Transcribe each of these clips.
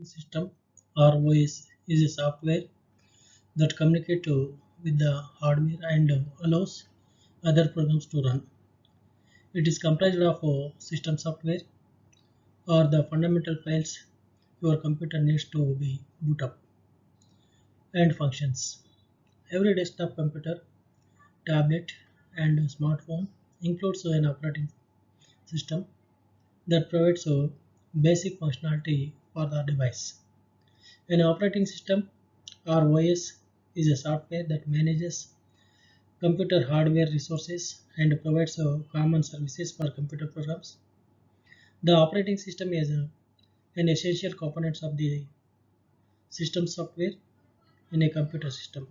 operating system or OS is a software that communicates with the hardware and allows other programs to run. It is comprised of system software or the fundamental files your computer needs to be boot up and functions. Every desktop computer, tablet, and smartphone includes an operating system that provides a basic functionality for the device. An operating system or OS is a software that manages computer hardware resources and provides common services for computer programs. The operating system is an essential component of the system software in a computer system.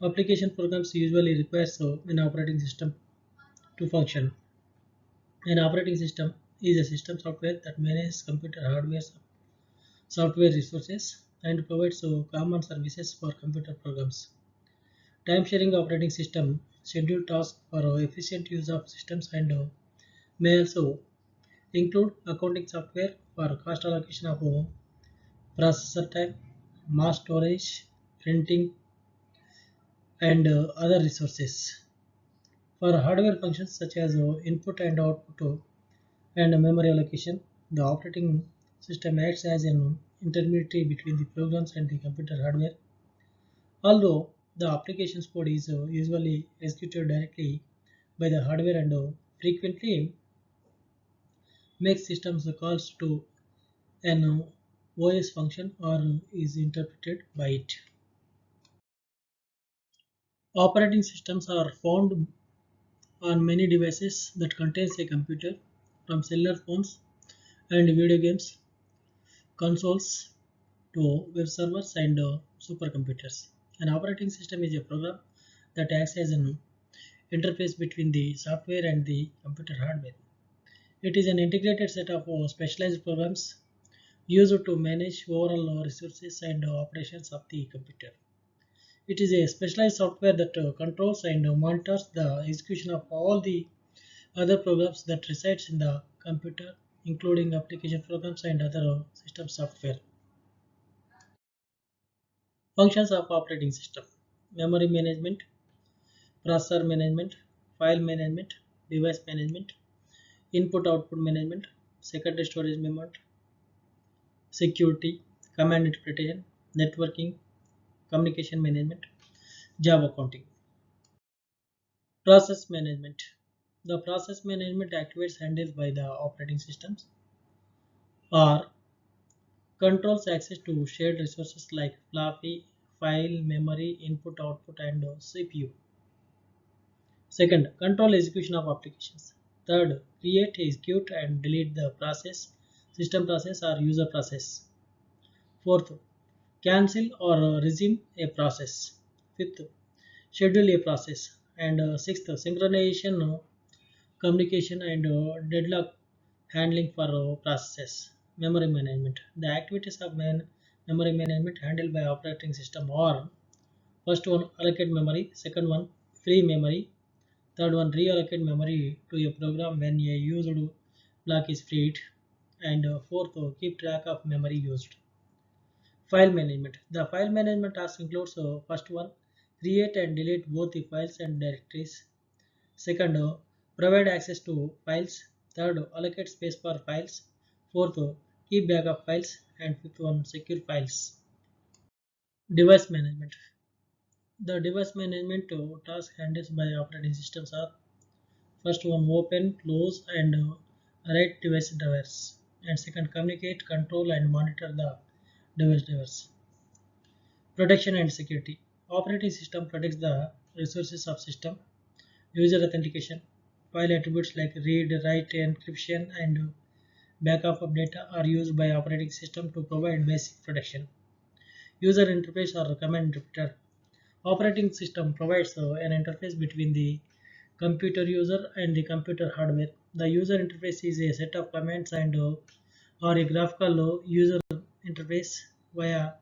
Application programs usually require an operating system to function. An operating system is a system software that manages computer hardware software resources and provides common services for computer programs. Time sharing operating system schedule tasks for efficient use of systems and may also include accounting software for cost allocation of processor time, mass storage, printing, and other resources. For hardware functions such as input and output and memory allocation, the operating system acts as an intermediary between the programs and the computer hardware. Although the application's code is usually executed directly by the hardware and frequently makes systems calls to an OS function or is interpreted by it. Operating systems are found on many devices that contains a computer, from cellular phones and video games consoles to web servers and supercomputers. An operating system is a program that acts as an interface between the software and the computer hardware. It is an integrated set of specialized programs used to manage overall resources and operations of the computer. It is a specialized software that controls and monitors the execution of all the other programs that resides in the computer, including application programs and other system software. Functions of operating system: memory management, processor management, file management, device management, input output management, secondary storage management, security, command interpretation, networking, communication management, job accounting. Process management. The process management activates handled by the operating systems or controls access to shared resources like floppy, file, memory, input, output, and CPU. Second, control execution of applications. Third, create, execute, and delete the process, system process, or user process. Fourth, cancel or resume a process. Fifth, schedule a process. And sixth, synchronization, communication, and deadlock handling for processes. Memory management. The activities of memory management handled by operating system are: first one, allocate memory; second one, free memory; third one, reallocate memory to a program when a used block is freed; and fourth, keep track of memory used. File management. The file management task includes first one, create and delete both the files and directories; second, provide access to files; third, allocate space for files; fourth, keep backup files; and fifth one, secure files. Device management. The device management task handled by operating systems are: first one, open, close, and write device drivers; and second, communicate, control, and monitor the device drivers. Protection and security. Operating system protects the resources of system. User authentication. File attributes like read, write, encryption, and backup of data are used by operating system to provide basic protection. User interface or command interpreter. Operating system provides an interface between the computer user and the computer hardware. The user interface is a set of commands and or a graphical user interface via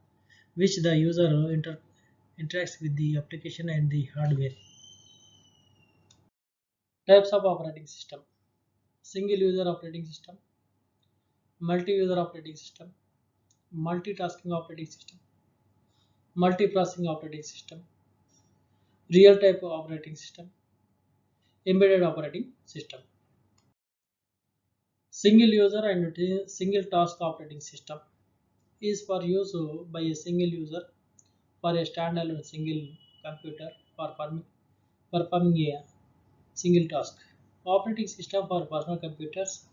which the user interacts with the application and the hardware. Types of operating system: single user operating system, multi-user operating system, multitasking operating system, multiprocessing operating system, real-time operating system, embedded operating system. Single user and single task operating system is for use by a single user for a standalone single computer for performing a single task. Operating system for personal computers,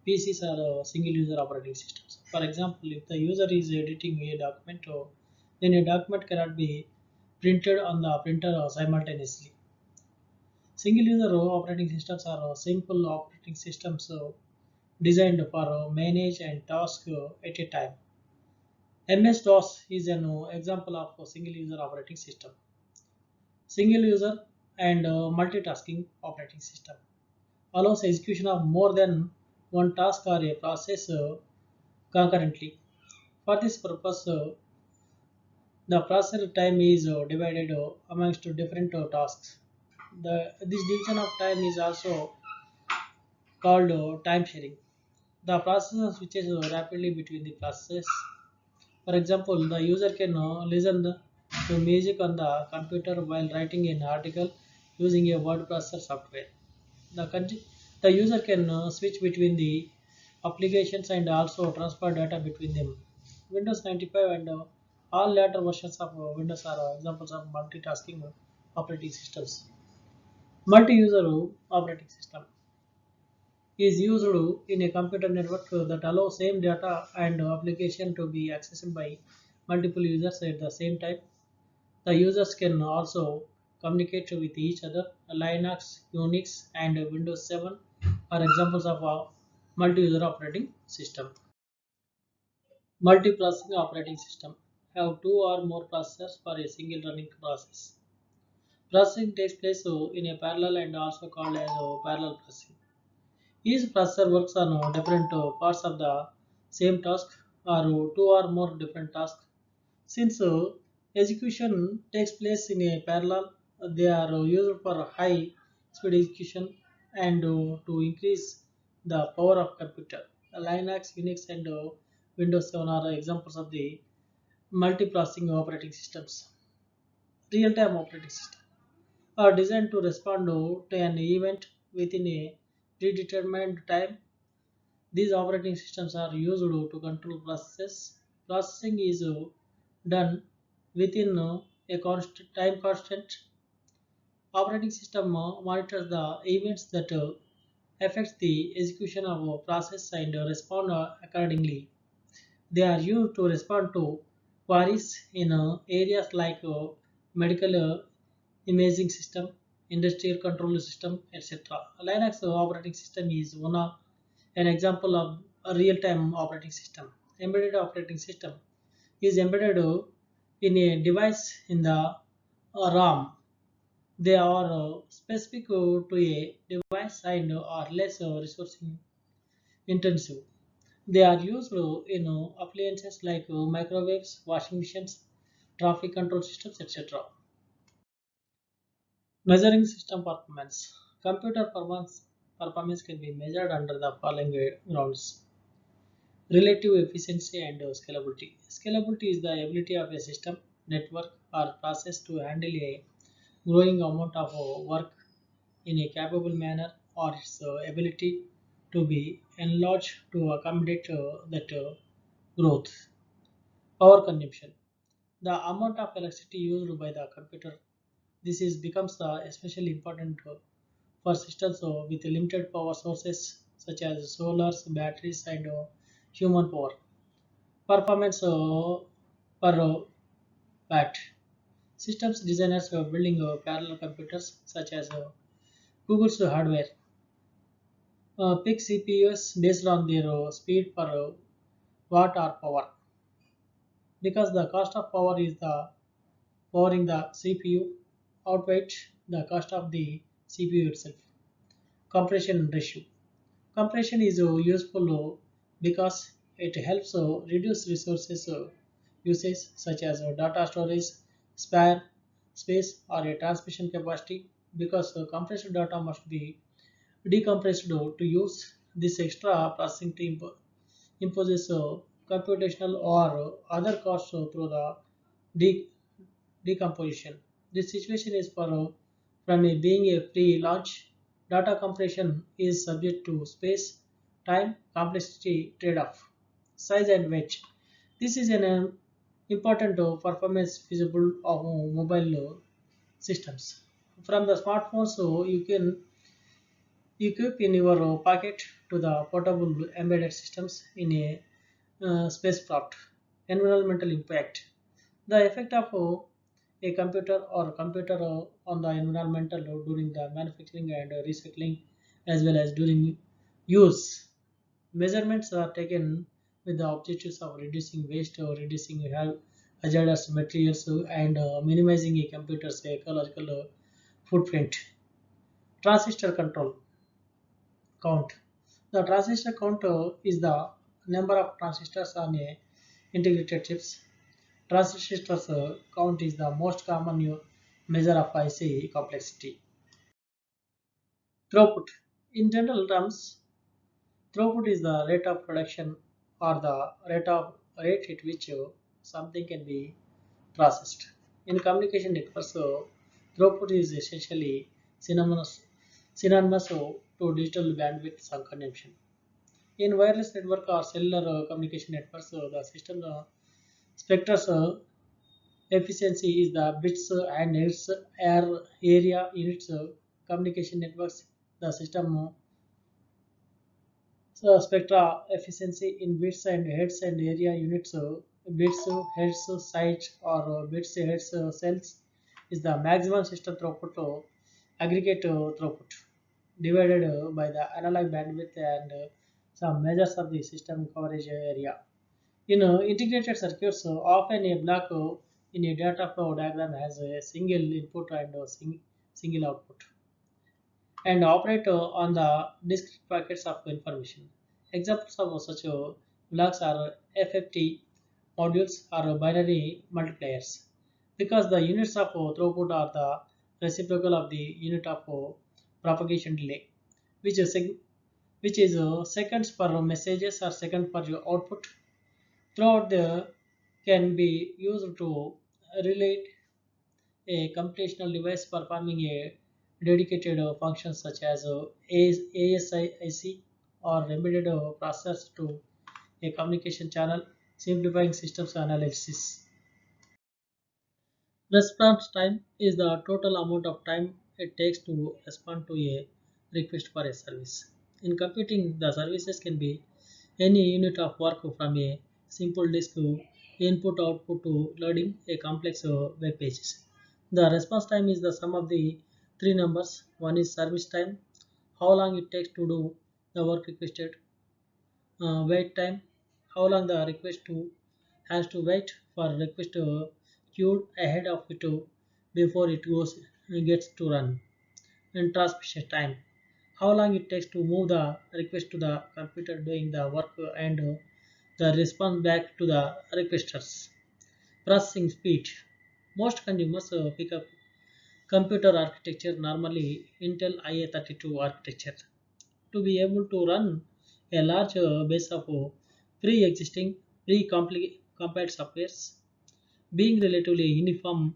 PCs are single user operating systems. For example, if the user is editing a document, then a document cannot be printed on the printer simultaneously. Single user operating systems are simple operating systems designed for manage and task at a time. MS-DOS is an example of a single user operating system. Single user and multitasking operating system allows execution of more than one task or a process concurrently. For this purpose, the processor time is divided amongst different tasks. This division of time is also called time sharing. The processor switches rapidly between the processes. For example, the user can listen to music on the computer while writing an article using a word processor software. The user can switch between the applications and also transfer data between them. Windows 95 and all later versions of Windows are examples of multitasking operating systems. Multi-user operating system is used in a computer network that allows same data and application to be accessed by multiple users at the same time. The users can also communicate with each other. Linux, Unix, and Windows 7 are examples of a multi-user operating system. Multiprocessing operating system have two or more processors for a single running process. Processing takes place in a parallel and also called as parallel processing. Each processor works on different parts of the same task or two or more different tasks. Since execution takes place in a parallel, they are used for high speed execution and to increase the power of computer. Linux, Unix, and Windows 7 are examples of the multiprocessing operating systems. Real-time operating system are designed to respond to an event within a predetermined time. These operating systems are used to control processes. Processing is done within a constant time constant. Operating system monitors the events that affects the execution of a process and respond accordingly. They are used to respond to queries in areas like medical imaging system, industrial control system, etc. Linux operating system is an example of a real-time operating system. Embedded operating system is embedded in a device in the RAM. They are specific to a device and are less resource intensive. They are used in appliances like microwaves, washing machines, traffic control systems, etc. Measuring system performance. Computer performance can be measured under the following grounds: relative efficiency and scalability. Scalability is the ability of a system, network, or process to handle a growing amount of work in a capable manner, or its ability to be enlarged to accommodate that growth. Power consumption. The amount of electricity used by the computer. This is becomes especially important for systems with limited power sources such as solars, batteries, and human power. Performance per watt. Systems designers are building parallel computers such as Google's hardware. Pick CPUs based on their speed per watt or power. Because the cost of power is the powering the CPU outweighs the cost of the CPU itself. Compression ratio. Compression is useful because it helps reduce resources usage such as data storage, spare space, or a transmission capacity. Because compressed data must be decompressed to use this extra processing to imposes computational or other costs through the de- decomposition. This situation is for from a being a pre-launch data compression is subject to space, time, complexity trade-off, size and weight. This is an important performance feasible of mobile systems. From the smartphone, so you can equip in your pocket to the portable embedded systems in a spacecraft. Environmental impact. The effect of a computer or computer on the environmental during the manufacturing and recycling as well as during use. Measurements are taken with the objectives of reducing waste or reducing hazardous materials and minimizing a computer's ecological footprint. Transistor control count. The transistor count is the number of transistors on a integrated chips. Transistors count is the most common measure of IC complexity. Throughput. In general terms, throughput is the rate of production or the rate at which something can be processed. In communication networks, throughput is essentially synonymous to digital bandwidth consumption. In wireless network or cellular communication networks, the system spectrum efficiency is the bits and its area units communication networks. The system spectra efficiency in bits and heads and area units. Bits, heads, sites or bits, heads, cells is the maximum system throughput, aggregate throughput divided by the analog bandwidth and some measures of the system coverage area. In integrated circuits, often a block in a data flow diagram has a single input and single output and operate on the discrete packets of information. Examples of such blocks are FFT modules or binary multipliers because the units of throughput are the reciprocal of the unit of propagation delay, which is, which is seconds per messages or second per your output throughout the can be used to relate a computational device performing a dedicated function such as ASIC or embedded processor to a communication channel, simplifying systems analysis. Response time is the total amount of time it takes to respond to a request for a service. In computing, the services can be any unit of work from a simple disk input output to loading a complex web pages. The response time is the sum of the three numbers. One is service time, how long it takes to do the work requested, wait time, how long the request to has to wait for request queued ahead of it before it goes gets to run, and transmission time, how long it takes to move the request to the computer doing the work and the response back to the requesters. Processing speed. Most consumers pick up computer architecture, normally Intel IA32 architecture, to be able to run a large base of pre-existing pre-compiled softwares, being relatively uniform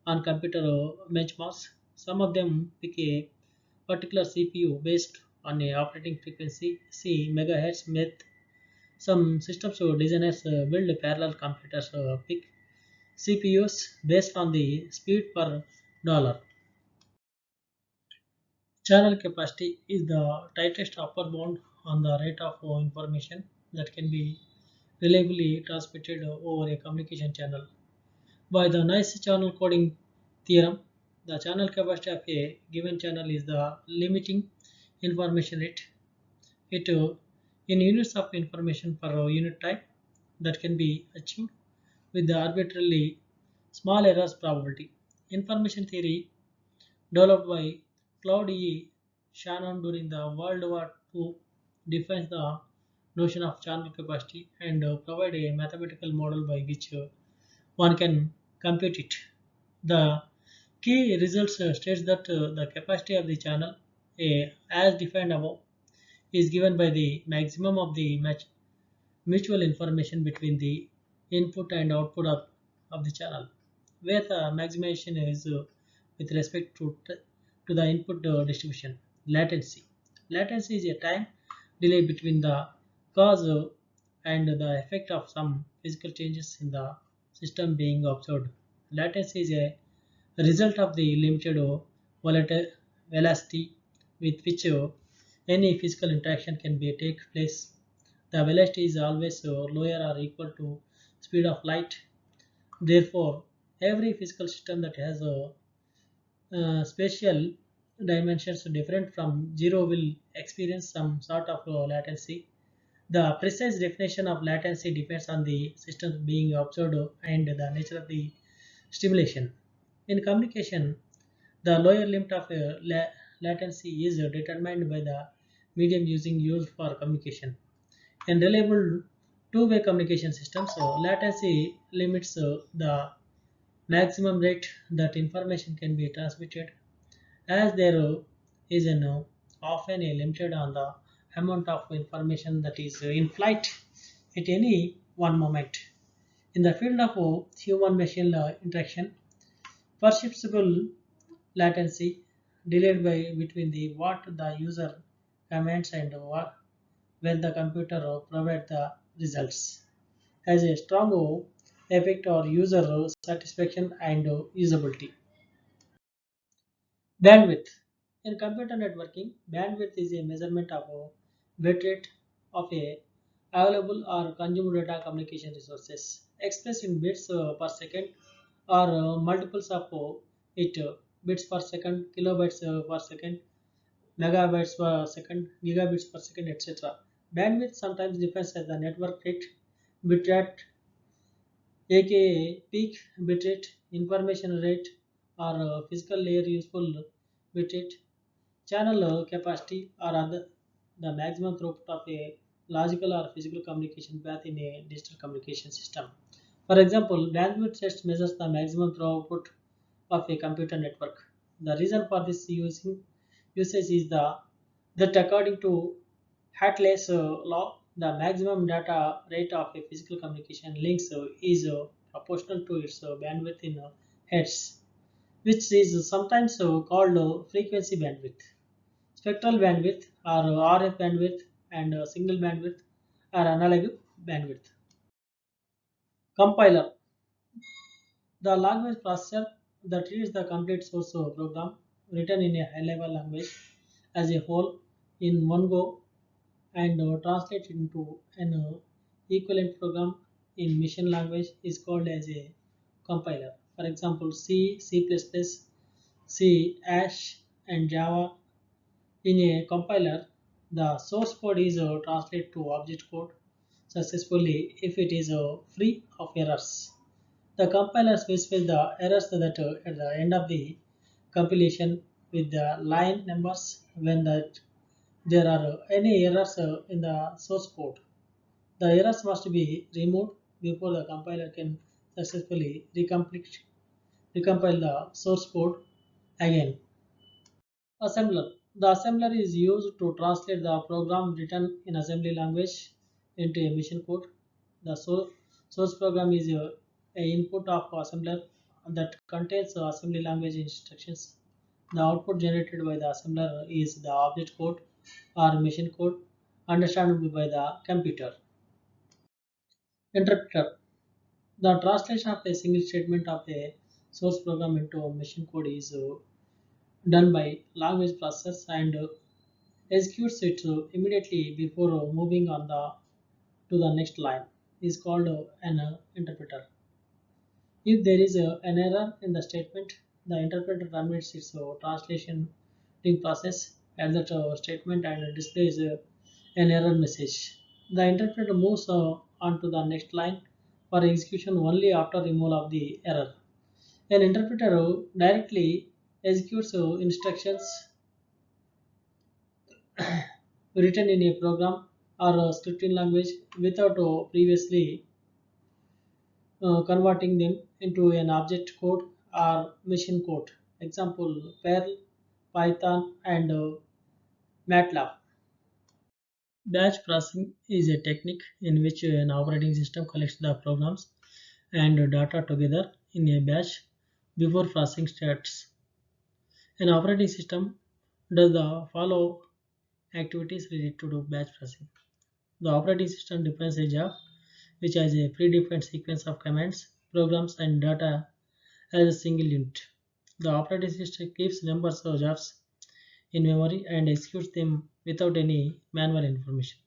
on computer benchmarks. Some of them pick a particular CPU based on a operating frequency, C megahertz myth. Some systems designers build parallel computers, pick CPUs based on the speed per dollar. Channel capacity is the tightest upper bound on the rate of information that can be reliably transmitted over a communication channel. By the nice channel coding theorem, the channel capacity of a given channel is the limiting information rate. It in units of information per unit type that can be achieved with the arbitrarily small errors probability. Information theory developed by Claude E. Shannon during the World War II defines the notion of channel capacity and provide a mathematical model by which one can compute it. The key results states that the capacity of the channel A as defined above is given by the maximum of the mutual information between the input and output of the channel, where the maximization is with respect to the input distribution. Latency. Latency is a time delay between the cause and the effect of some physical changes in the system being observed. Latency is a result of the limited velocity with which any physical interaction can be take place. The velocity is always lower or equal to speed of light. Therefore, every physical system that has a spatial dimensions different from zero will experience some sort of latency. The precise definition of latency depends on the system being observed and the nature of the stimulation. In communication, the lower limit of latency is determined by the medium used for communication. In reliable two-way communication systems, latency limits the maximum rate that information can be transmitted, as there is often a limited on the amount of information that is in flight at any one moment. In the field of human-machine interaction, perceptible latency delayed by between the what the user commands and what when the computer provides the results has a strong effect on user satisfaction and usability. Bandwidth. In computer networking, bandwidth is a measurement of a bit rate of a available or consumed data communication resources expressed in bits per second or multiples of it bits per second, kilobytes per second, megabytes per second, gigabits per second, etc. Bandwidth sometimes defines as the network rate, bitrate, aka peak bitrate, information rate, or physical layer useful bitrate, channel capacity, or other the maximum throughput of a logical or physical communication path in a digital communication system. For example, bandwidth test measures the maximum throughput of a computer network. The reason for this usage is that according to Hartley's law, the maximum data rate of a physical communication links is proportional to its bandwidth in hertz, which is sometimes called frequency bandwidth. Spectral bandwidth or RF bandwidth and signal bandwidth are analog bandwidth. Compiler. The language processor that reads the complete source program written in a high-level language as a whole in one go and translate into an equivalent program in machine language is called as a compiler. For example, C, C++, C, Ash, and Java. In a compiler, the source code is translated to object code successfully if it is free of errors. The compiler specifies the errors that at the end of the compilation with the line numbers when that there are any errors in the source code. The errors must be removed before the compiler can successfully recompile the source code again. Assembler. The assembler is used to translate the program written in assembly language into a machine code. The source program is a input of assembler that contains assembly language instructions. The output generated by the assembler is the object code or machine code understandable by the computer. Interpreter. The translation of a single statement of a source program into a machine code is done by language process and executes it immediately before moving on the to the next line is called an interpreter. If there is an error in the statement, the interpreter terminates its translation process at that statement and displays an error message. The interpreter moves on to the next line for execution only after removal of the error. An interpreter directly executes instructions written in a program or a scripting language without previously converting them into an object code or machine code. Example Perl, Python, and MATLAB. Batch processing is a technique in which an operating system collects the programs and data together in a batch before processing starts. An operating system does the follow activities related to batch processing. The operating system defines a job which has a predefined sequence of commands, programs, and data as a single unit. The operating system keeps numbers of jobs in memory and executes them without any manual information.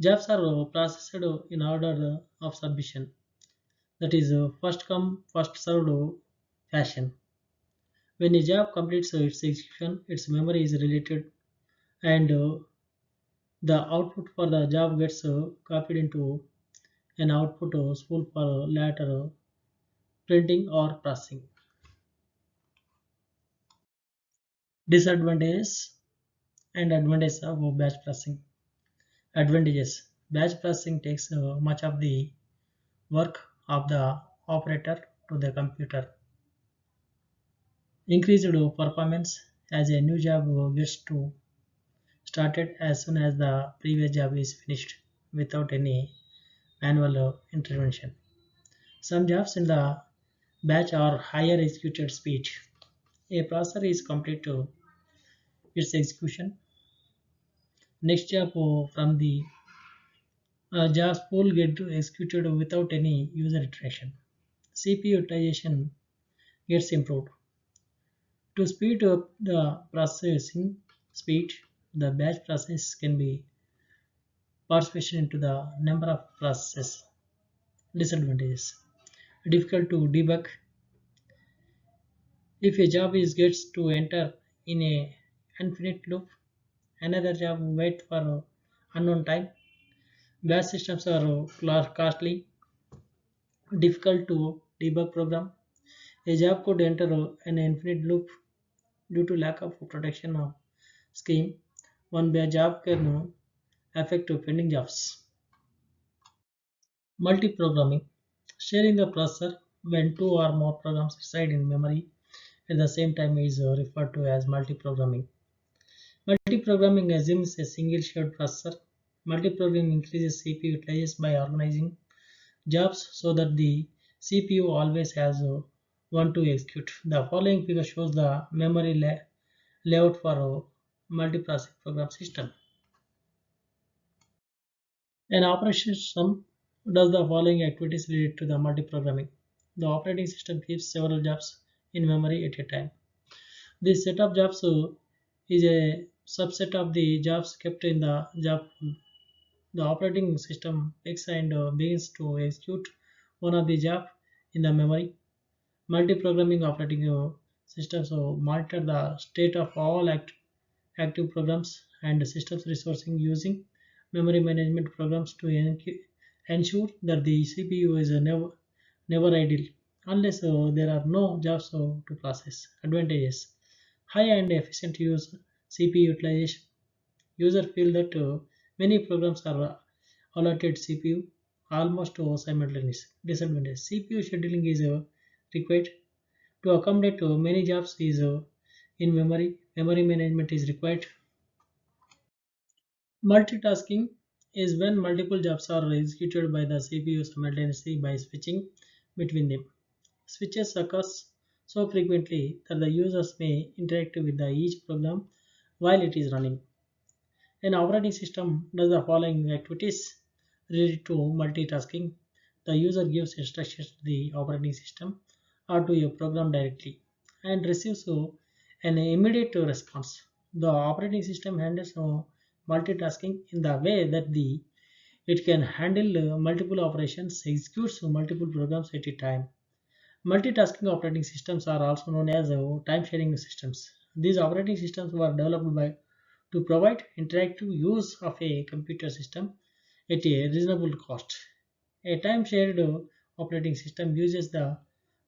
Jobs are processed in order of submission, that is, first come, first served fashion. When a job completes its execution, its memory is related and the output for the job gets copied into an output spool for later printing or processing. Disadvantages and advantages of batch processing. Advantages: batch processing takes much of the work of the operator to the computer. Increased performance as a new job gets to started as soon as the previous job is finished without any manual intervention. Some jobs in the batch are higher executed speed. A processor is complete to its execution. Next job from the jobs pool get executed without any user interaction. CPU utilization gets improved. To speed up the processing speed, the batch process can be participation into the number of processes. Disadvantages: difficult to debug. If a job is gets to enter in a infinite loop, another job will wait for unknown time. Batch systems are costly, difficult to debug program. A job could enter an infinite loop due to lack of protection of scheme. One bad job can affect pending jobs. Multi-programming. Sharing the processor when two or more programs reside in memory at the same time is referred to as multi-programming. Multi-programming assumes a single shared processor. Multi-programming increases CPU utilization by organizing jobs so that the CPU always has one to execute. The following figure shows the memory layout for a multiprocessing program system. An operation system does the following activities related to the multiprogramming. The operating system keeps several jobs in memory at a time. This set of jobs is a subset of the jobs kept in the job pool. The operating system picks and begins to execute one of the job in the memory. Multi-programming operating systems monitor the state of all active programs and systems resourcing using memory management programs to ensure that the CPU is never idle unless there are no jobs to process. Advantages: high and efficient use CPU utilization. User feel that many programs are allotted CPU almost simultaneously. Disadvantage: CPU scheduling is required to accommodate many jobs is in memory. Memory management is required. Multitasking is when multiple jobs are executed by the CPU simultaneously by switching between them. Switches occurs so frequently that the users may interact with each program while it is running. An operating system does the following activities related to multitasking. The user gives instructions to the operating system or to a program directly and receives an immediate response. The operating system handles multitasking in the way that it can handle multiple operations, executes multiple programs at a time. Multitasking operating systems are also known as time-sharing systems. These operating systems were developed by to provide interactive use of a computer system at a reasonable cost. A time-shared operating system uses the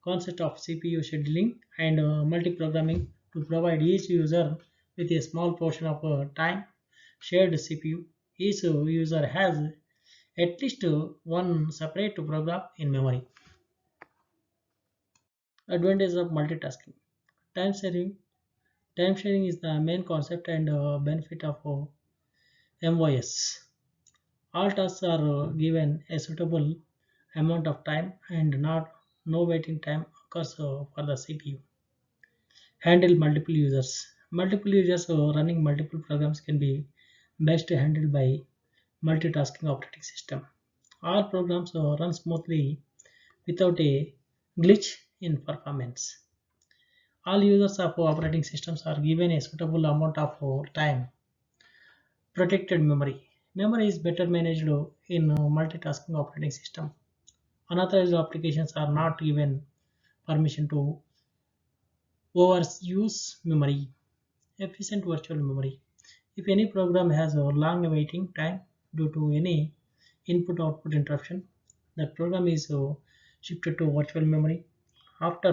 concept of CPU scheduling and multiprogramming to provide each user with a small portion of time shared CPU. Each user has at least one separate program in memory. Advantage of multitasking. Time sharing. Time sharing is the main concept and benefit of MOS. All tasks are given a suitable amount of time and not no waiting time occurs for the CPU. Handle multiple users. Multiple users running multiple programs can be best handled by multitasking operating system. All programs run smoothly without a glitch in performance. All users of operating systems are given a suitable amount of time. Protected memory. Memory is better managed in multitasking operating system. Unauthorized applications are not given permission to overuse memory. Efficient virtual memory. If any program has a long waiting time due to any input-output interruption, that program is shifted to virtual memory. After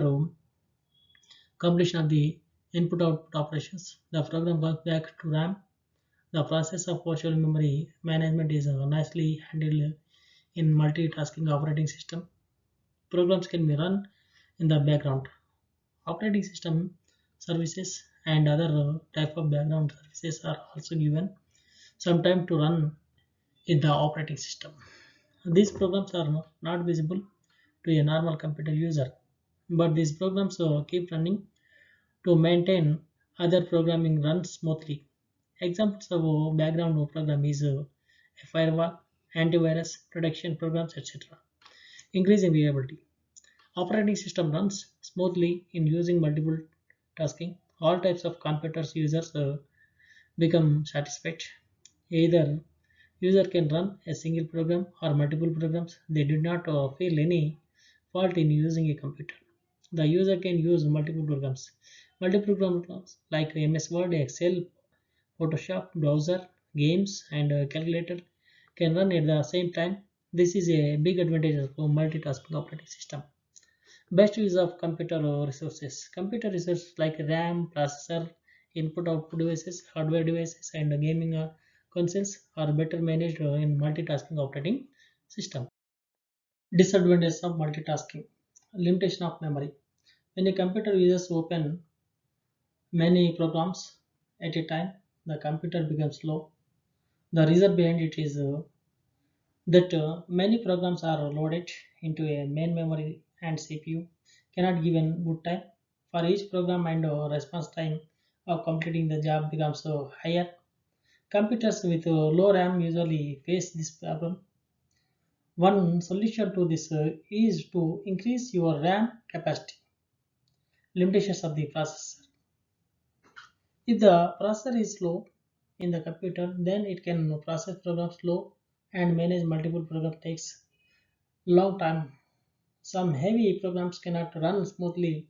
completion of the input-output operations, the program goes back to RAM. The process of virtual memory management is nicely handled in multitasking operating system. Programs can be run in the background. Operating system services and other type of background services are also given some time to run in the operating system. These programs are not visible to a normal computer user, but these programs keep running to maintain other programming runs smoothly. Examples of background program is a firewall, antivirus, protection programs, etc. Increasing reliability. Operating system runs smoothly in using multiple tasking. All types of computers users become satisfied. Either user can run a single program or multiple programs. They did not feel any fault in using a computer. The user can use multiple programs. Multiple programs like MS Word, Excel, Photoshop, browser, games, and calculator can run at the same time. This is a big advantage of multitasking operating system. Best use of computer resources. Computer resources like RAM, processor, input-output devices, hardware devices, and gaming consoles are better managed in multitasking operating system. Disadvantages of multitasking. Limitation of memory. When a computer uses open many programs at a time, the computer becomes slow. The reason behind it is that many programs are loaded into a main memory and CPU cannot given good time for each program and response time of completing the job becomes higher. Computers with low RAM usually face this problem. One solution to this is to increase your RAM capacity. Limitations of the processor. If the processor is slow in the computer, then it can process programs slow and manage multiple program takes long time. Some heavy programs cannot run smoothly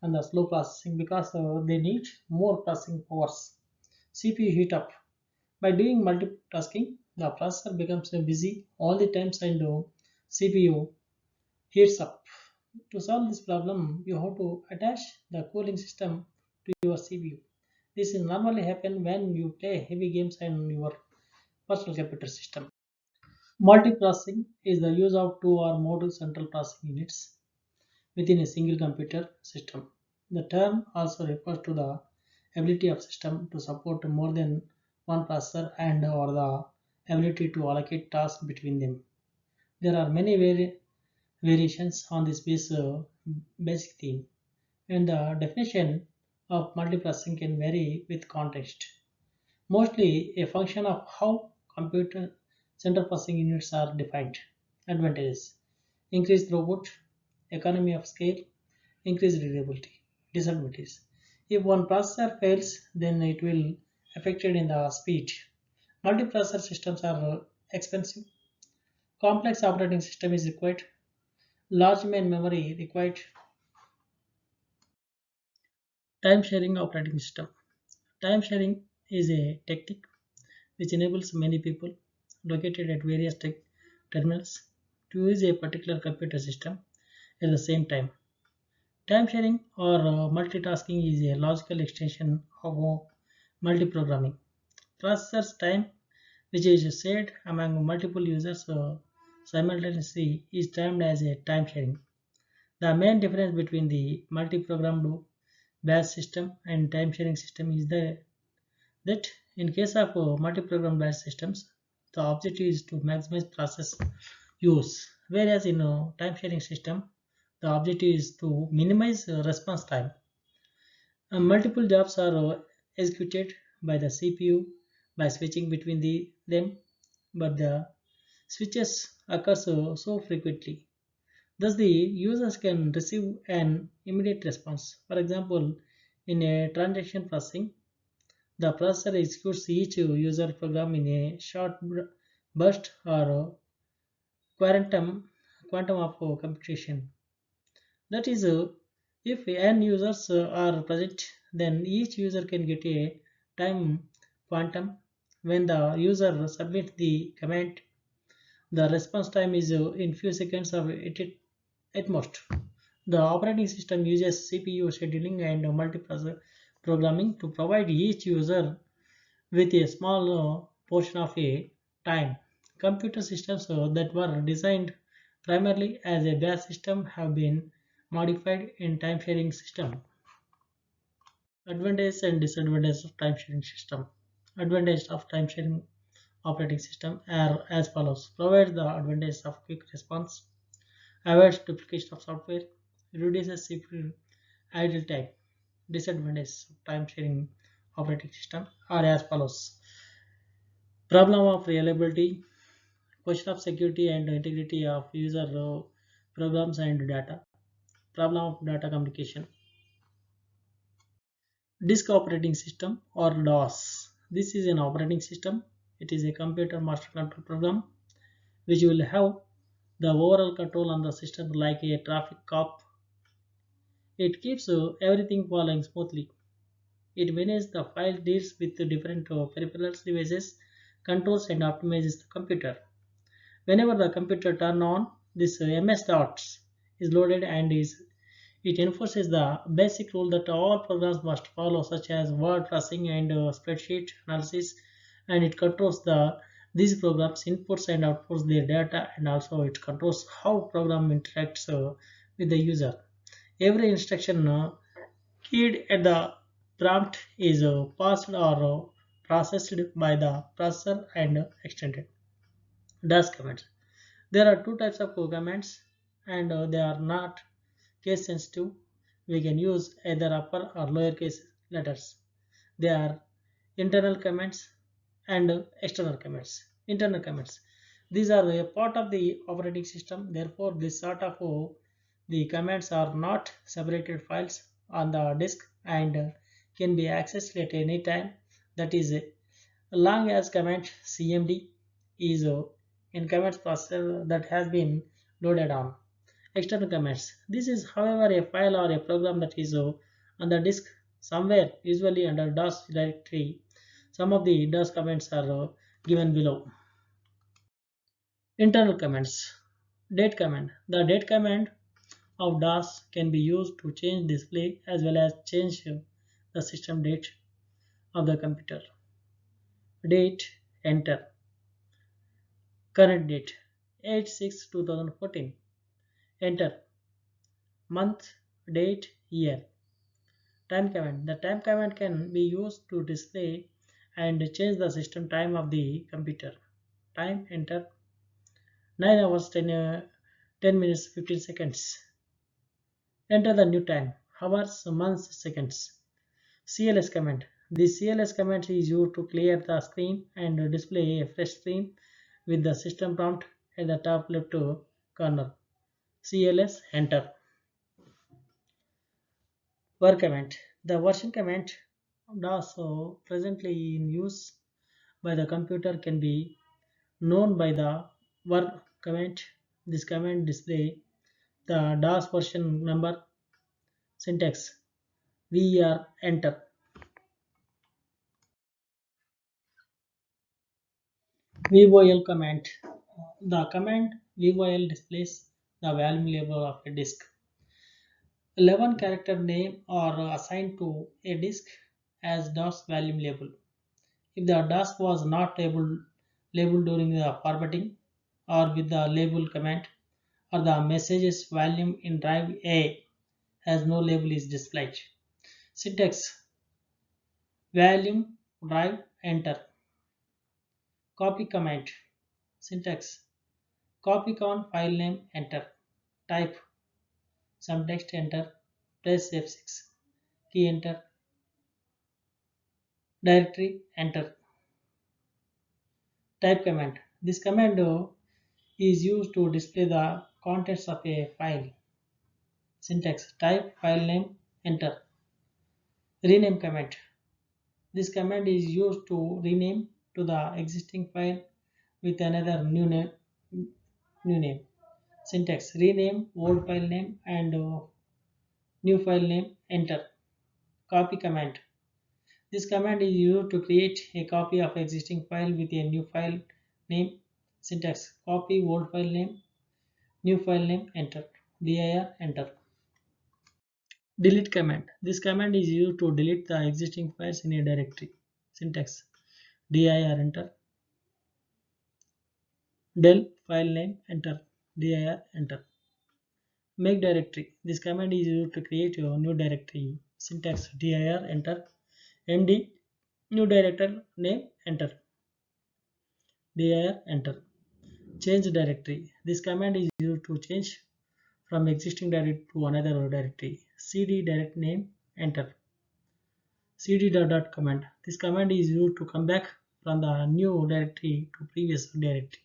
on the slow processing because they need more processing powers. CPU heat up. By doing multitasking, the processor becomes busy all the times and CPU heats up. To solve this problem, you have to attach the cooling system to your CPU. This is normally happen when you play heavy games on your personal computer system. Multiprocessing is the use of two or more central processing units within a single computer system. The term also refers to the ability of system to support more than one processor and or the ability to allocate tasks between them. There are many variations on this basic theme, and the definition of multiprocessing can vary with context. Mostly a function of how computer central processing units are defined. Advantages: increased throughput, economy of scale, increased reliability. Disadvantages: if one processor fails, then it will affected in the speed. Multiprocessor systems are expensive. Complex operating system is required. Large main memory required. Time sharing operating system. Time sharing is a technique which enables many people located at various terminals to use a particular computer system at the same time. Time sharing or multitasking is a logical extension of multiprogramming. Processor's time, which is shared among multiple users simultaneously, is termed as a time sharing. The main difference between the multi-programmed batch system and time sharing system is that in case of multi-program batch systems, The objective is to maximize process use, whereas in a time sharing system, the objective is to minimize response time. Multiple jobs are executed by the CPU by switching between them, but the switches occur so frequently. Thus, the users can receive an immediate response. For example, in a transaction processing, the processor executes each user program in a short burst or quantum of computation. That is, if n users are present, then each user can get a time quantum. When the user submits the command, the response time is in few seconds of it at most. The operating system uses CPU scheduling and multiprocessor programming to provide each user with a small portion of a time. Computer systems that were designed primarily as a batch system have been modified in time sharing system. Advantages and disadvantages of time sharing system. Advantages of time sharing operating system are as follows. Provides the advantage of quick response, avoids duplication of software, reduces CPU idle time. Disadvantages of time sharing operating system are as follows. Problem of reliability, question of security and integrity of user programs and data, problem of data communication. Disk operating system or DOS. This is an operating system. It is a computer master control program which will have the overall control on the system like a traffic cop. It keeps everything following smoothly. It manages the file, deals with the different peripherals devices, controls and optimizes the computer. Whenever the computer turn on, this MS dots is loaded and it enforces the basic rule that all programs must follow, such as word processing and spreadsheet analysis, and it controls these programs inputs and outputs their data, and also it controls how program interacts with the user. Every instruction keyed at the prompt is passed or processed by the processor and extended. Dash commands. There are two types of commands and they are not case sensitive. We can use either upper or lower case letters. They are internal commands and external commands. Internal commands. These are a part of the operating system. Therefore, this sort of the commands are not separated files on the disk and can be accessed at any time. That is, long as command cmd is in commands processor that has been loaded on. External commands. This is, however, a file or a program that is on the disk somewhere, usually under DOS directory. Some of the DOS commands are given below. Internal commands. Date command. The date command of DOS can be used to change display as well as change the system date of the computer. Date, enter. Current date 8/6/2014. Enter. Month, date, year. Time command. The time command can be used to display and change the system time of the computer. Time, enter. 9 hours 10 minutes 15 seconds. Enter the new time. Hours, months, seconds. CLS command. The CLS command is used to clear the screen and display a fresh screen with the system prompt at the top left corner. CLS, enter. Var command. The version command also presently in use by the computer can be known by the var command. This command display the DOS version number. Syntax var enter. VOL command. The command VOL displays the volume label of a disk. 11 character name are assigned to a disk as DOS volume label. If the DOS was not labeled during the formatting or with the label command, or the message's volume in drive A has no label is displayed. Syntax volume drive enter. Copy command. Syntax: copy con file name, enter. Type: some text, enter. Press F6 key, enter. Directory, enter. Type command. This command is used to display the contents of a file. Syntax: type file name, enter. Rename command. This command is used to rename to the existing file with another new name. Syntax: rename old file name and new file name, enter. Copy command. This command is used to create a copy of existing file with a new file name. Syntax: copy old file name, new file name, enter. Dir, enter. Delete command. This command is used to delete the existing files in a directory. Syntax: dir, enter. Del file name, enter. Dir, enter. Make directory. This command is used to create a new directory. Syntax: dir, enter. Md new directory name, enter. Dir, enter. Change directory. This command is used to change from existing directory to another directory. Cd direct name, enter. Cd dot command. This command is used to come back from the new directory to previous directory.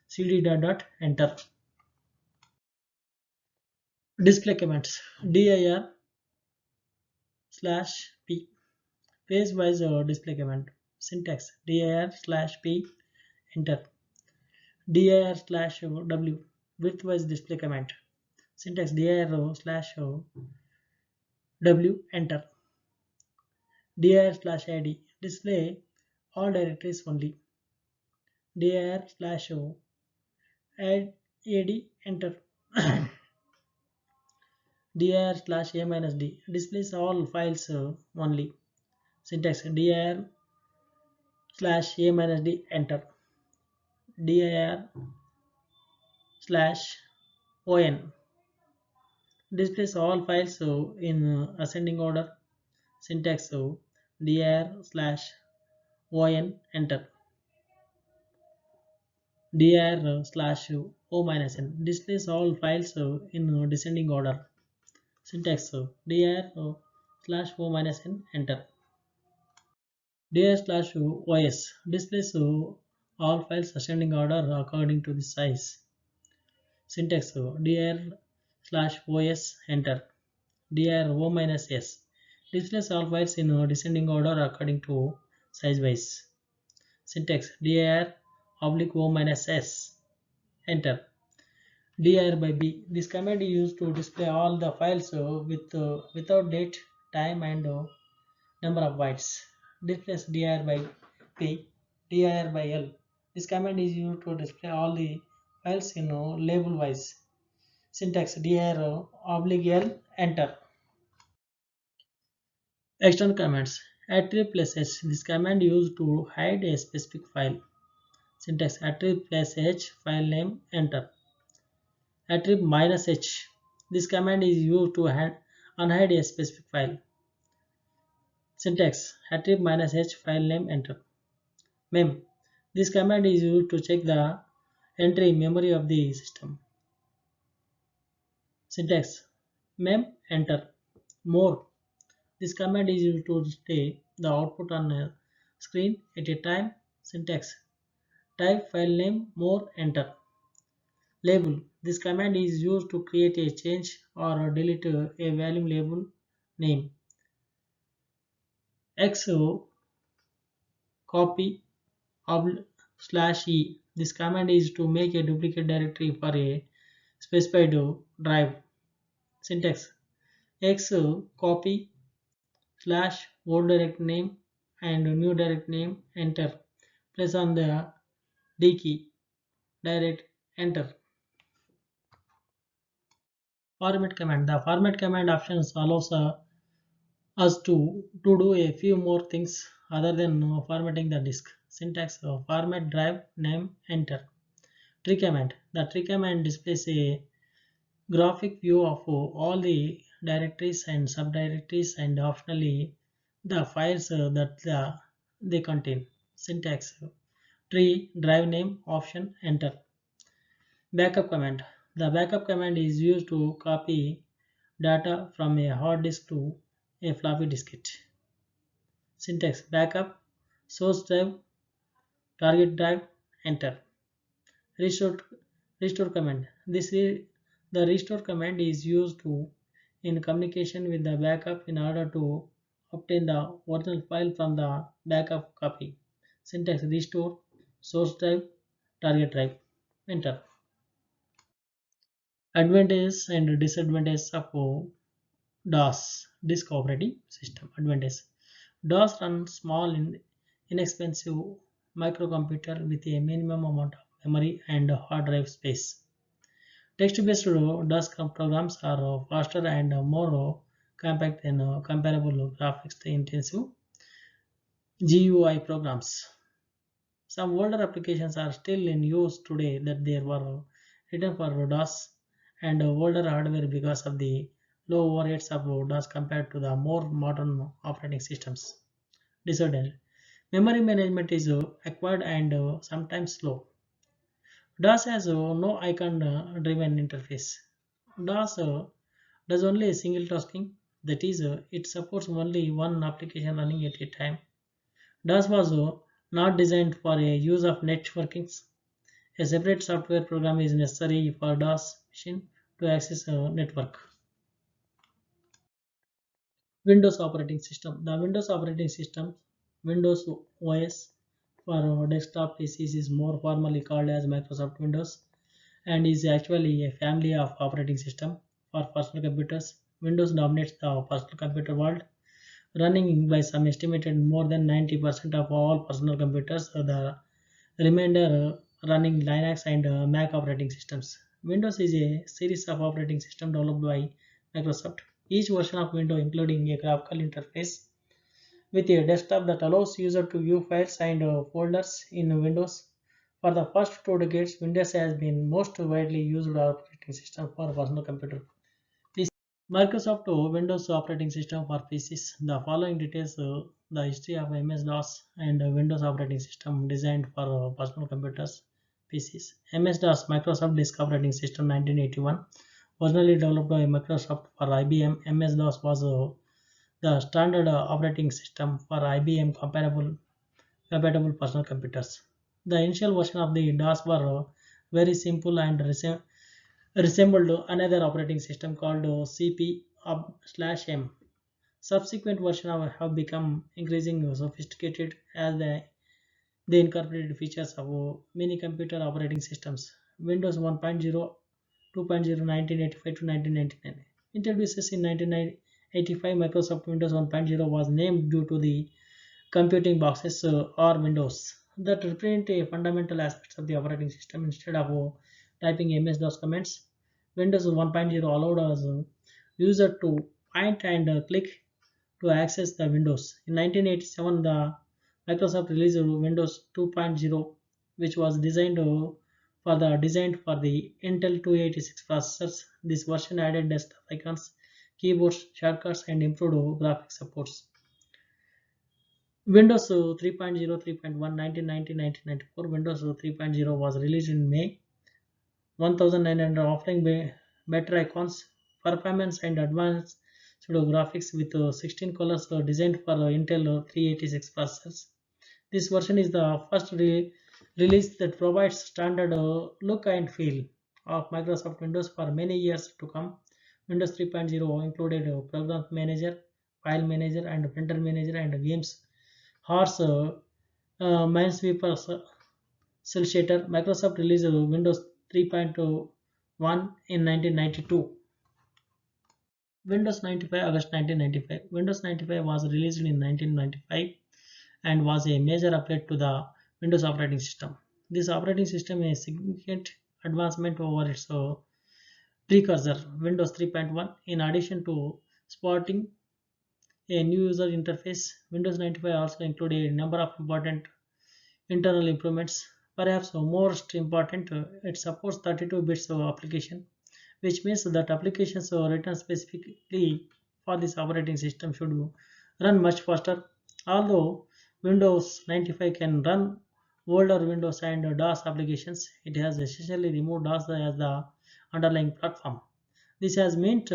Cd dot enter. Display commands. Dir slash p. Page wise display command. Syntax: dir slash p, enter. Dir slash w. Width wise display command. Syntax: dir slash w, enter. Dir slash id. Display all directories only. Dir slash add ad, enter. Dir slash a minus d. Displays all files only. Syntax: dir slash a minus d, enter. Dir slash on. Displays all files in ascending order. Syntax: dir slash on, enter. Dir slash o minus n. Displays all files in descending order. Syntax: dir slash o minus n, enter. Dir slash os. Displays all files ascending order according to the size. Syntax: dir slash os, enter. Dir o minus s. Displays all files in descending order according to size wise. Syntax: dir oblique o minus s, enter. Dir by b. This command is used to display all the files without date, time, and number of bytes. Displays dir by p. Dir by l. This command is used to display all the files in label wise. Syntax: dir oblique l, enter. External commands. Attrib plus h. This command used to hide a specific file. Syntax: attrib plus h, file name, enter. Attrib minus h. This command is used to unhide a specific file. Syntax: attrib minus h, file name, enter. Mem. This command is used to check the entry memory of the system. Syntax: mem, enter. More. This command is used to display the output on a screen at a time. Syntax: type file name, more, enter. Label. This command is used to create a change or delete a value label name. Xo copy slash e. This command is to make a duplicate directory for a specified drive. Syntax: x copy slash old direct name and new direct name, enter. Press on the D key, direct, enter. Format command. The format command options allows us to do a few more things other than formatting the disk. Syntax: format drive name, enter. Tree command. The tree command displays a graphic view of all the directories and subdirectories and optionally the files that they contain. Syntax: Tree, drive name, option, enter. Backup command. The backup command is used to copy data from a hard disk to a floppy diskette. Syntax backup, source drive, target drive, enter. Restore, restore command. The restore command is used to in communication with the backup in order to obtain the original file from the backup copy. Syntax restore, source drive, target drive, enter. Advantages and disadvantages of DOS, disk operating system. Advantage: DOS runs small, inexpensive microcomputer with a minimum amount of memory and hard drive space. Text-based DOS programs are faster and more compact than comparable graphics-intensive GUI programs. Some older applications are still in use today that they were written for DOS and older hardware because of the low overheads of DOS compared to the more modern operating systems. Disadvantage: memory management is acquired and sometimes slow. DOS has no icon-driven interface. DOS does only single tasking, that is, it supports only one application running at a time. DOS was not designed for a use of networkings. A separate software program is necessary for DOS machine to access a network. Windows operating system. The Windows operating system, Windows OS for desktop PCs, is more formally called as Microsoft Windows and is actually a family of operating system for personal computers. Windows dominates the personal computer world, running by some estimated more than 90% of all personal computers. The remainder running Linux and Mac operating systems. Windows is a series of operating systems developed by Microsoft. Each version of Windows including a graphical interface with a desktop that allows user to view files and folders in Windows. For the first 2 decades, Windows has been most widely used operating system for personal computer. Microsoft Windows operating system for PCs. The following details the history of MS-DOS and Windows operating system designed for personal computers PCs. MS-DOS, Microsoft Disk Operating System, 1981. Originally developed by Microsoft for IBM, MS-DOS was the standard operating system for IBM compatible personal computers. The initial version of the DOS were very simple and resembled another operating system called CP/M. Subsequent versions have become increasingly sophisticated as they incorporated features of many computer operating systems. Windows 1.0, 2.0, 1985 to 1999. Introduced in 1985, Microsoft Windows 1.0 was named due to the computing boxes or windows that represent a fundamental aspects of the operating system instead of typing MS-DOS commands. Windows 1.0 allowed us user to point and click to access the windows. In 1987, the Microsoft released Windows 2.0, which was designed for the Intel 286 processors. This version added desktop icons, keyboards, shortcuts, and improved graphics supports. Windows 3.0, 3.1, 1990-1994. Windows 3.0 was released in May 1900, offering better icons, performance, and advanced graphics with 16 colors designed for Intel 386 processors. This version is the first release that provides standard look and feel of Microsoft Windows for many years to come. Windows 3.0 included Program Manager, File Manager, and Printer Manager, and Games Horse Minesweeper Cell. Microsoft released Windows 3.1 in 1992. Windows 95, August 1995. Windows 95 was released in 1995 and was a major upgrade to the Windows operating system. This operating system is a significant advancement over its precursor, Windows 3.1. In addition to supporting a new user interface, Windows 95 also included a number of important internal improvements. Perhaps most important, it supports 32 bits of application, which means that applications written specifically for this operating system should run much faster. Although Windows 95 can run older Windows and DOS applications. It has essentially removed DOS as the underlying platform. This has meant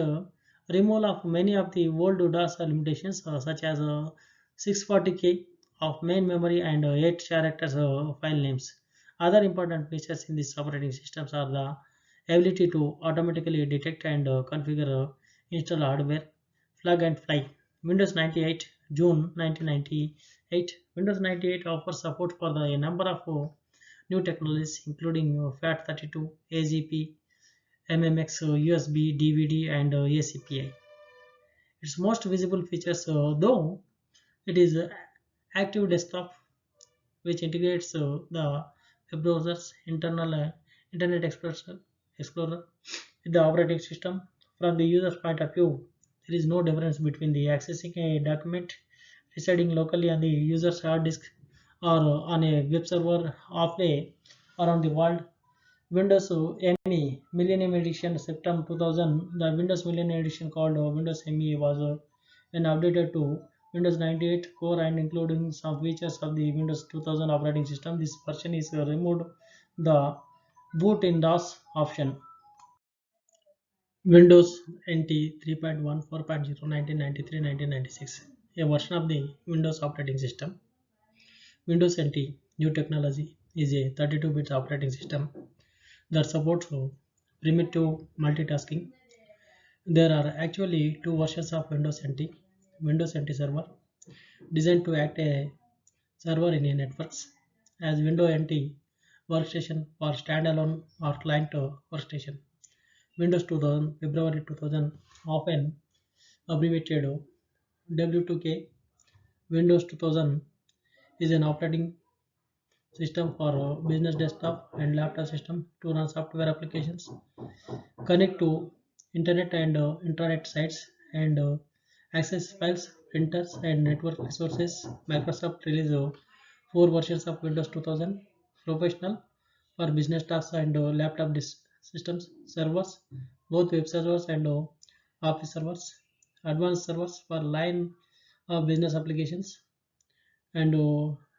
removal of many of the old DOS limitations, such as 640K of main memory and 8 characters file names. Other important features in these operating systems are the ability to automatically detect and configure install hardware, plug and play. Windows 98, June 1998. Windows 98 offers support for a number of new technologies, including FAT32, AGP, MMX, USB, DVD, and ACPI. Its most visible features, though, it is Active Desktop, which integrates the web browser's internal Internet Explorer with the operating system. From the user's point of view, there is no difference between the accessing a document residing locally on the user's hard disk or on a web server halfway around the world. Windows ME Millennium Edition September 2000. The Windows Millennium Edition called Windows ME was then updated to Windows 98 Core and including some features of the Windows 2000 operating system. This version is removed the boot in DOS option. Windows NT 3.1 4.0 1993-1996, a version of the Windows operating system. Windows NT New Technology is a 32-bit operating system that supports primitive multitasking. There are actually two versions of Windows NT. Windows NT Server, designed to act a server in a networks, as Windows NT Workstation for standalone or client workstation. Windows 2000, February 2000, often abbreviated W2K. Windows 2000 is an operating system for business desktop and laptop system to run software applications, connect to internet and intranet sites, and access files, printers, and network resources. Microsoft released four versions of Windows 2000: Professional for business tasks and laptop systems, servers, both web servers and office servers, advanced servers for line of business applications, and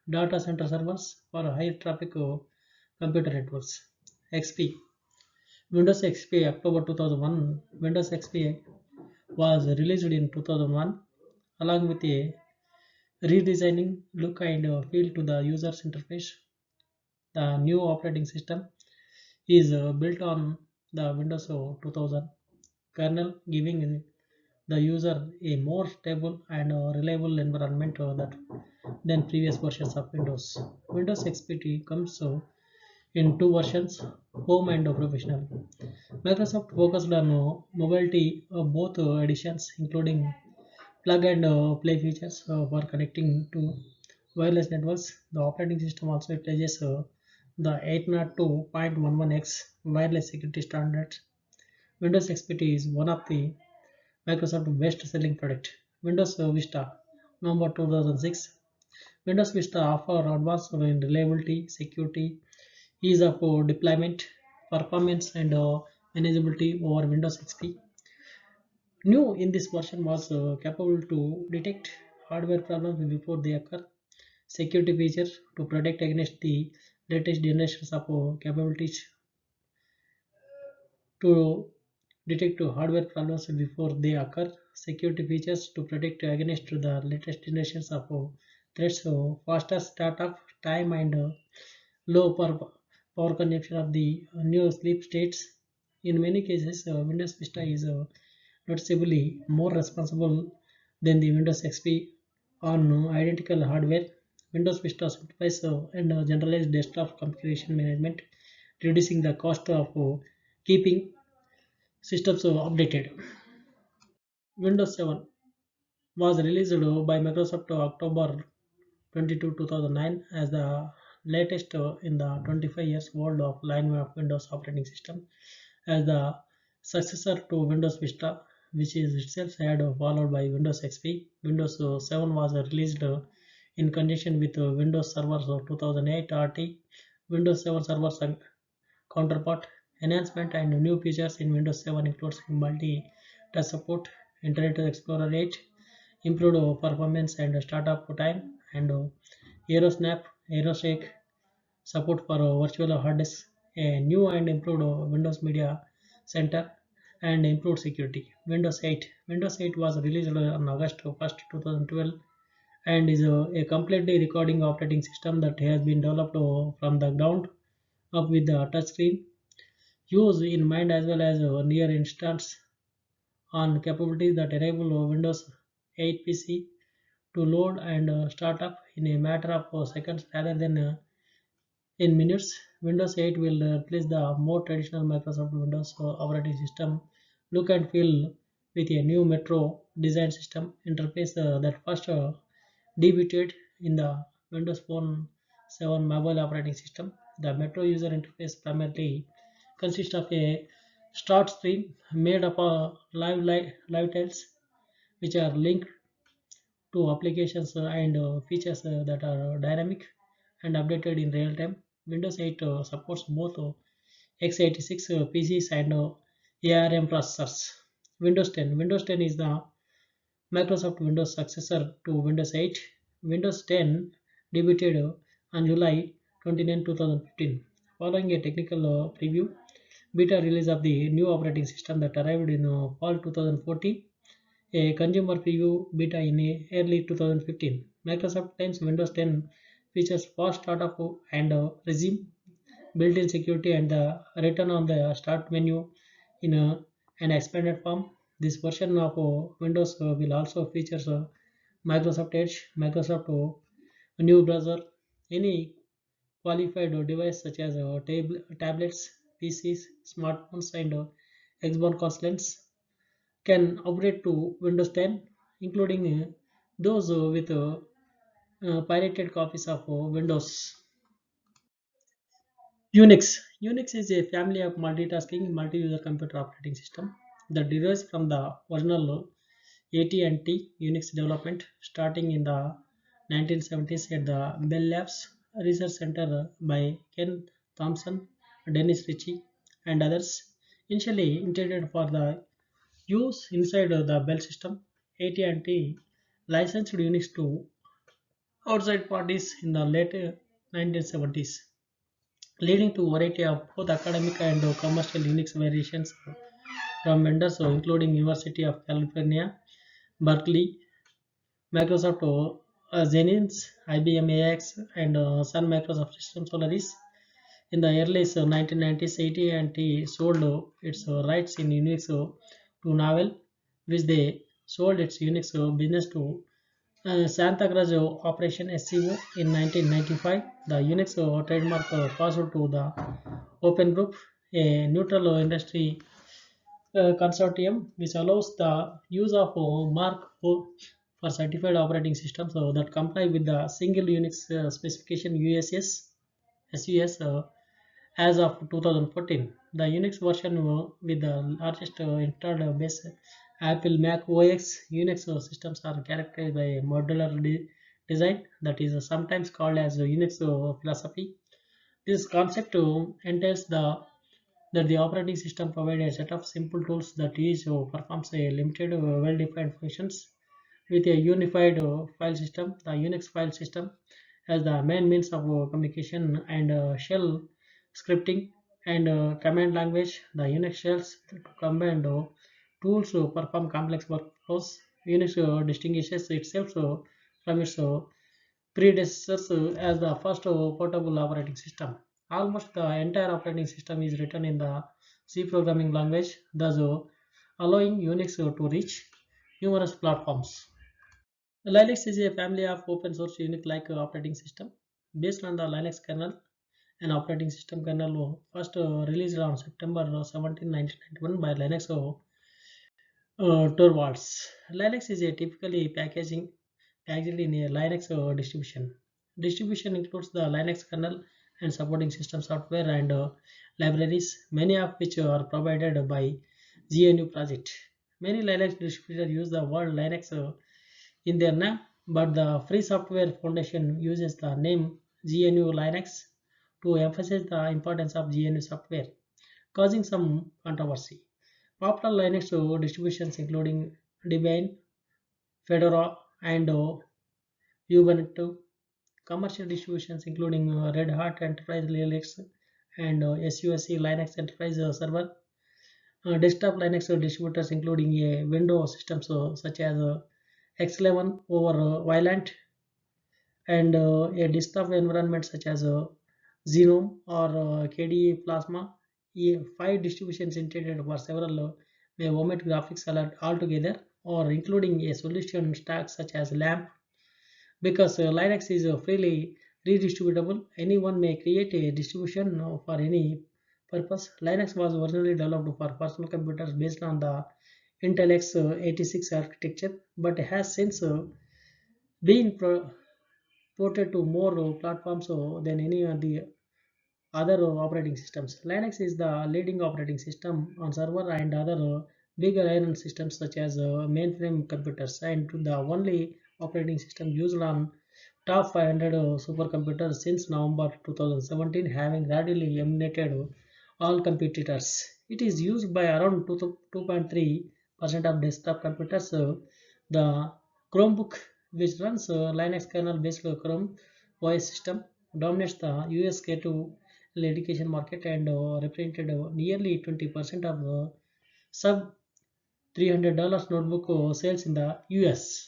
data center servers for high traffic computer networks. XP Windows XP October 2001. Windows XP was released in 2001 along with a redesigning look and feel to the user's interface. The new operating system is built on the Windows 2000 kernel, giving the user a more stable and reliable environment than previous versions of Windows. Windows XP comes in two versions, Home and Professional. Microsoft focused on mobility of both editions, including plug and play features for connecting to wireless networks. The operating system also utilizes the 802.11x wireless security standards. Windows XP is one of the Microsoft best selling product. Windows Vista, November 2006. Windows Vista offers advanced in reliability, security, ease of deployment, performance, and manageability over Windows XP. New in this version was capable to detect hardware problems before they occur, security features to protect against the latest generations of capabilities to detect hardware problems before they occur, security features to protect against the latest generations of threats, faster startup time and low power consumption of the new sleep states. In many cases, Windows Vista is noticeably more responsible than the Windows XP on identical hardware. Windows Vista simplifies and generalized desktop configuration management, reducing the cost of keeping systems updated. Windows 7 was released by Microsoft October 22, 2009 as the latest in the 25 years old of line of Windows operating system as the successor to Windows Vista, which is itself had followed by Windows XP. Windows 7 was released in conjunction with Windows Server 2008 RT, Windows 7 Server counterpart. Enhancement and new features in Windows 7 includes multi-touch support, Internet Explorer 8, improved performance and startup time, and AeroSnap, AeroShake, support for virtual hard disk, a new and improved Windows Media Center, and improved security. Windows 8. Windows 8 was released on August 1st, 2012, and is a completely recording operating system that has been developed from the ground up with the touchscreen use in mind as well as near instance on capabilities that enable Windows 8 PC to load and start up in a matter of seconds rather than in minutes. Windows 8 will replace the more traditional Microsoft Windows operating system look and feel with a new Metro design system interface that first debuted in the Windows Phone 7 mobile operating system. The Metro user interface primarily consists of a start screen made up of live tiles which are linked to applications and features that are dynamic and updated in real time. Windows 8 supports both x86 PCs and ARM processors. Windows 10. Windows 10 is the Microsoft Windows successor to Windows 8. Windows 10 debuted on July 29, 2015, following a technical preview beta release of the new operating system that arrived in fall 2014. A consumer preview beta in early 2015. Microsoft claims Windows 10 features fast startup and resume built-in security and the return on the start menu in an expanded form. This version of Windows will also feature Microsoft Edge, Microsoft new browser, any qualified device such as tablets, PCs, smartphones, and Xbox consoles can upgrade to Windows 10, including those with pirated copies of Windows. Unix. Unix is a family of multitasking multi-user computer operating system that derives from the original AT&T Unix development starting in the 1970s at the Bell Labs Research Center by Ken Thompson, Dennis Ritchie, and others. Initially intended for the use inside the Bell system, AT&T licensed Unix to outside parties in the late 1970s, leading to a variety of both academic and commercial Unix variations from vendors including University of California, Berkeley, Microsoft Xenix, IBM AX, and Sun Microsoft System Solaris. In the early 1990s, AT&T sold its rights in Unix to Novell, which they sold its Unix business to Santa Cruz Operation SCO in 1995. The Unix trademark passed to the Open Group, a neutral industry consortium which allows the use of Mark IV for certified operating systems that comply with the single Unix specification SUS as of 2014. The Unix version with the largest installed base Apple Mac OS Unix systems are characterized by a modular design that is sometimes called as Unix philosophy. This concept entails that the operating system provides a set of simple tools that each performs a limited, well-defined functions with a unified file system. The Unix file system as the main means of communication and shell scripting and command language. The Unix shells to combine tools to perform complex workflows. Unix distinguishes itself from its predecessors as the first portable operating system. Almost the entire operating system is written in the C programming language, thus allowing Unix to reach numerous platforms. Linux is a family of open source Unix-like operating system based on the Linux kernel, an operating system kernel first released on September 17, 1991 by Linux Torvalds. Linux is a typically packaged in a Linux distribution. Distribution includes the Linux kernel and supporting system software and libraries, many of which are provided by GNU project. Many Linux distributors use the word Linux in their name, but the Free Software Foundation uses the name GNU Linux to emphasize the importance of GNU software, causing some controversy. Popular Linux distributions including Debian, Fedora, and Ubuntu commercial distributions including Red Hat Enterprise Linux and SUSE Linux Enterprise Server, desktop Linux distributors including a Windows systems such as X11 over Violent, and a desktop environment such as Xenome or KDE Plasma. Five distributions intended for several may omit graphics alert altogether or including a solution stack such as LAMP. Because Linux is freely redistributable, anyone may create a distribution for any purpose. Linux was originally developed for personal computers based on the Intel x86 architecture, but has since been ported to more platforms than any of the other operating systems. Linux is the leading operating system on server and other bigger iron systems such as mainframe computers, and the only operating system used on top 500 supercomputers since November 2017, having rapidly eliminated all competitors. It is used by around 2.3% of desktop computers. The Chromebook, which runs Linux kernel-based Chrome OS system, dominates the US K-12 education market and represented nearly 20% of sub $300 notebook sales in the US.